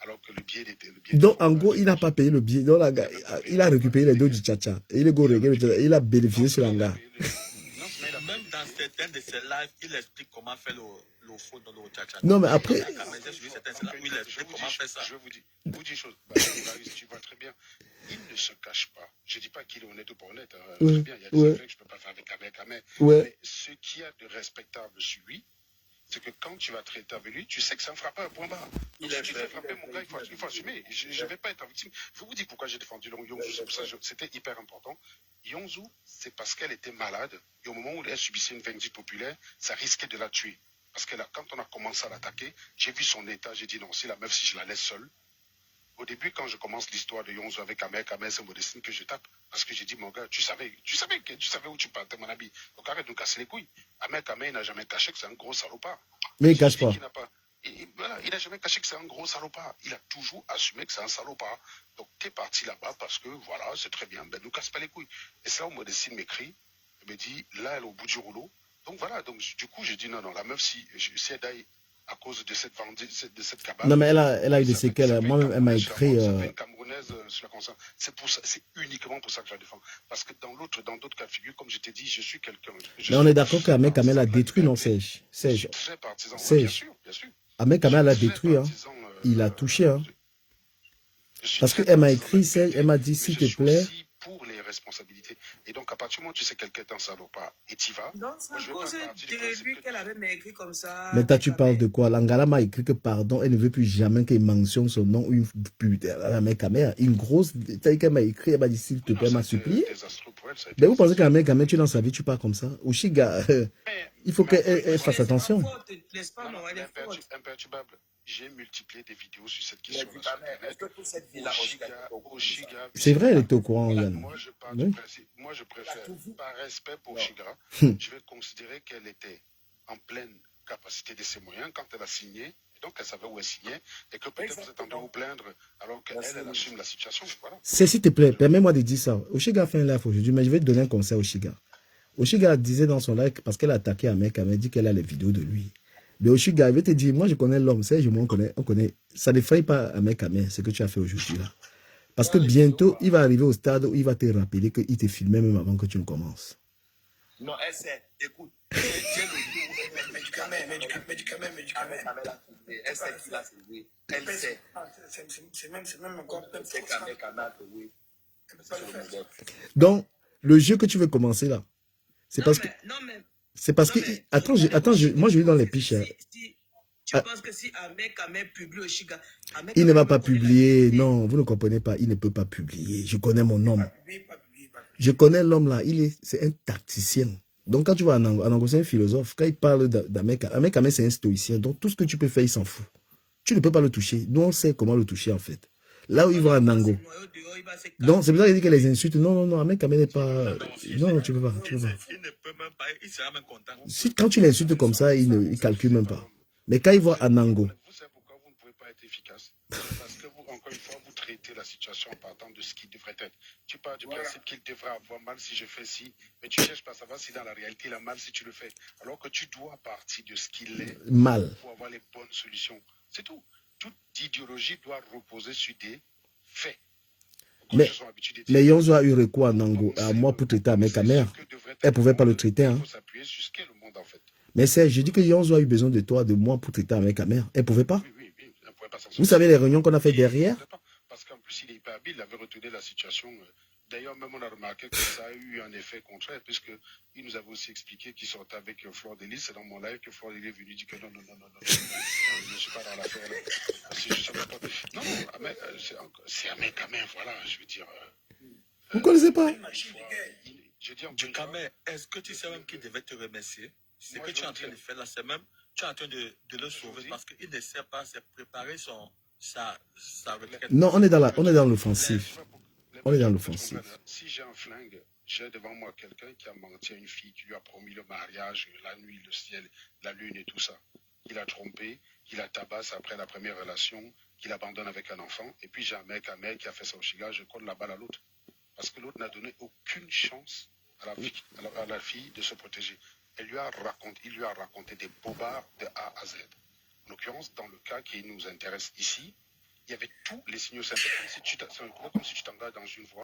Alors que le billet était le billet. Donc, en gros, il n'a pas payé le billet. Donc, Langa, il a récupéré les dos du tcha-tcha. Et il est go régler le tcha-tcha. Il a bénéficié sur Langa. Même dans certains de ses lives, il explique comment faire le faux dans le tcha-tcha. Non, mais après. Je vais vous dire une chose. Tu vois très bien. Il ne se cache pas. Je ne dis pas qu'il est honnête ou pas honnête. Très bien, il y a des effets que je ne peux pas faire avec Ahmed. Mais ce qu'il y a de respectable sur lui, c'est que quand tu vas traiter avec lui, tu sais que c'est un frappeur, point barre. Donc, si tu fais frapper mon gars, il faut assumer. Je ne vais pas être victime. Je vais vous dire pourquoi j'ai défendu Yongzou. C'est pour ça c'était hyper important. Yongzou, c'est parce qu'elle était malade. Et au moment où elle subissait une vindicte populaire, ça risquait de la tuer. Parce que là, quand on a commencé à l'attaquer, j'ai vu son état, j'ai dit non, si la meuf, si je la laisse seule, Au début, quand je commence l'histoire de Yonzo avec Ahmed c'est Modestine que je tape. Parce que j'ai dit, mon gars, tu savais où tu partais, mon ami. Donc arrête de nous casser les couilles. Ahmed n'a jamais caché que c'est un gros salopard. Mais il cache pas. Voilà, il n'a jamais caché que c'est un gros salopard. Il a toujours assumé que c'est un salopard. Donc tu es parti là-bas parce que, voilà, c'est très bien, ben nous casse pas les couilles. Et c'est là où Modestine m'écrit, elle me dit, là, elle est au bout du rouleau. Donc voilà, donc du coup, j'ai dit, non, la meuf, si elle d'aille à cause de cette cabane. Non, mais elle a eu des séquelles. Moi-même, elle m'a écrit. C'est une Camerounaise, c'est uniquement pour ça que je la défends. Parce que dans d'autres cas de figure, comme je t'ai dit, je suis quelqu'un. Mais on est d'accord qu'Ahmed Kamel a détruit, non, Serge? Serge. Très partisan, bien sûr. Ahmed Kamel a détruit, hein. Il a touché, hein. Parce qu'elle m'a écrit, Serge, elle m'a dit, s'il te plaît. Pour les responsabilités. Et donc, à partir du moment où tu sais quelqu'un est un salopard et tu vas. Donc, c'est à cause du début qu'elle avait écrit comme ça. Mais toi, tu parles de quoi? L'Angala m'a écrit que, pardon, elle ne veut plus jamais qu'elle mentionne son nom ou une pute. Ahmed Kamel, une grosse. T'as qu'elle m'a écrit, elle m'a dit, s'il te plaît, elle m'a supplié. Mais vous pensez qu'Ahmed Kamel, tu dans sa vie, tu parles comme ça? Oshiga, il faut qu'elle fasse attention. Imperturbable. J'ai multiplié des vidéos sur cette question. C'est vrai, elle est au courant, Yann. Moi, je préfère, par respect pour Oshiga, je vais considérer qu'elle était en pleine capacité de ses moyens quand elle a signé. Et donc, elle savait où elle signait. Et que peut-être vous êtes en train de vous plaindre alors qu'elle, elle assume la situation. Voilà. C'est, s'il te plaît, permets-moi de dire ça. Oshiga a fait un live aujourd'hui, mais je vais te donner un conseil à Oshiga. Oshiga disait dans son live, parce qu'elle a attaqué un mec, elle m'a dit qu'elle a les vidéos de lui. Mais Oshiga, je vais te dire, moi je connais l'homme, on connaît. Ça ne défraie pas un mec à main, ce que tu as fait aujourd'hui là. Parce que bientôt, il va arriver au stade où il va te rappeler qu'il te filmait même avant que tu ne commences. Non, elle sait, écoute. Elle sait qu'il a filmé. Elle sait. C'est même encore plus Donc, le jeu que tu veux commencer là, c'est parce que... C'est parce que... Attends, moi je lis dans les piches. Tu penses que si Ahmed publie Oshiga... Il ne va pas publier. Non, vous ne comprenez pas. Il ne peut pas publier. Je connais mon homme. Je connais l'homme là. C'est un tacticien. Donc quand tu vas en Ango, c'est un philosophe. Quand il parle d'Ahmed Kamel, c'est un stoïcien. Donc tout ce que tu peux faire, il s'en fout. Tu ne peux pas le toucher. Nous, on sait comment le toucher en fait. Là où il va en Ango. Donc c'est pour ça qu'il dit que les insultes. Non, Ahmed Kamel n'est pas... Non, tu ne peux pas. Il ne peut même pas. Il sera même content. Si, quand tu l'insultes comme ça, il ne calcule même pas. Mais quand il voit Anango. Vous savez pourquoi vous ne pouvez pas être efficace? Parce que vous, encore une fois, vous traitez la situation en partant de ce qui devrait être. Tu pars du principe qu'il devrait avoir mal si je fais ci, mais tu cherches pas à savoir si dans la réalité il a mal si tu le fais. Alors que tu dois partir de ce qu'il est mal pour avoir les bonnes solutions. C'est tout. Toute idéologie doit reposer sur des faits. Mais Yonzo a eu recours à Nango, à moi pour traiter Ahmed Kamel. Elle ne pouvait pas le traiter. Hein. Mais c'est, je dis que Yonzo a eu besoin de toi, de moi pour traiter Ahmed Kamel. Elle ne pouvait pas. Vous savez les réunions qu'on a fait derrière? Parce qu'en plus, il est hyper habile, il avait retourné la situation. D'ailleurs, même on a remarqué que ça a eu un effet contraire, puisqu'il nous avait aussi expliqué qu'il sortait avec Fleur Delis. C'est dans mon live que Fleur Delis est venu dire que non, je ne suis pas dans l'affaire là. C'est juste pas... Non, c'est Ahmed Kamel, voilà, je veux dire. Vous ne connaissez pas? Du Kamel, est-ce que tu sais même qu'il devait te remercier? Ce que tu es en train de faire là, c'est même, tu es en train de le sauver parce qu'il ne sait pas se préparer sa retraite. Non, on est dans l'offensive. On est dans l'offensive. Si j'ai un flingue, j'ai devant moi quelqu'un qui a menti à une fille, qui lui a promis le mariage, la nuit, le ciel, la lune et tout ça. Il a trompé, il a tabasse après la première relation, qu'il abandonne avec un enfant. Et puis j'ai un mec qui a fait ça au Chiga, je colle la balle à l'autre. Parce que l'autre n'a donné aucune chance à la fille de se protéger. Il lui a raconté des bobards de A à Z. En l'occurrence, dans le cas qui nous intéresse ici, il y avait tous les signaux sympathiques. C'est comme si tu t'engages dans une voie.